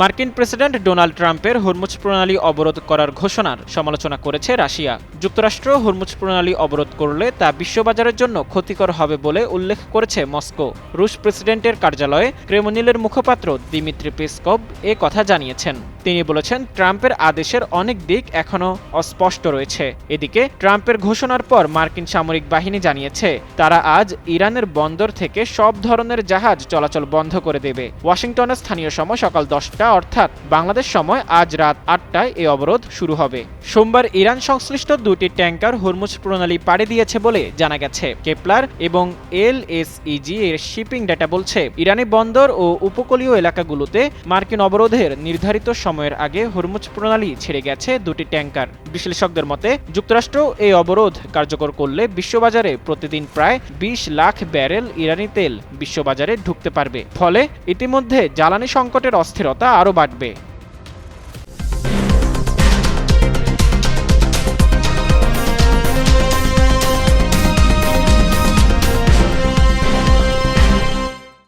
মার্কিন president Donald ট্রাম্পের Hormuz প্রণালী অবরোধ করার ঘোষণার সমালোচনা করেছে রাশিয়া। যুক্তরাষ্ট্র হরমুজ প্রণালী অবরোধ করলে তা বিশ্ববাজারের জন্য ক্ষতিকর হবে বলে উল্লেখ করেছে মস্কো। রুশ প্রেসিডেন্টের কার্যালয়ে ক্রেমলিনের মুখপাত্র দিমিত্রি পেসকভ এ কথা জানিয়েছেন। তিনি বলেছেন, ট্রাম্পের আদেশের অনেক দিক এখনও অস্পষ্ট রয়েছে। এদিকে ট্রাম্পের ঘোষণার পর মার্কিন সামরিক বাহিনী জানিয়েছে তারা আজ ইরানের বন্দর থেকে সব ধরনের জাহাজ চলাচল বন্ধ করে দেবে। ওয়াশিংটনের স্থানীয় সময় সকাল 10টা অর্থাৎ বাংলাদেশ সময় আজ রাত 8টায় এই অবরোধ শুরু হবে। সোমবার ইরান সংশ্লিষ্ট দুটি ট্যাঙ্কার হরমুজ প্রণালী পাড়ি দিয়েছে বলে জানা গেছে। কেপলার এবং এলএসইজি এর শিপিং ডেটা বলছে, ইরানি বন্দর ও উপকূলীয় এলাকাগুলোতে মার্কিন অবরোধের নির্ধারিত সময়ের আগে হরমুজ প্রণালী ছেড়ে গেছে দুটি ট্যাঙ্কার। বিশ্লেষকদের মতে, যুক্তরাষ্ট্র এই অবরোধ কার্যকর করলে বিশ্ববাজারে প্রতিদিন প্রায় 20 লাখ ব্যারেল ইরানি তেল বিশ্ববাজারে ঢুকতে পারবে। ফলে ইতিমধ্যে জ্বালানি সংকটের অস্থিরতা আরও বাড়বে।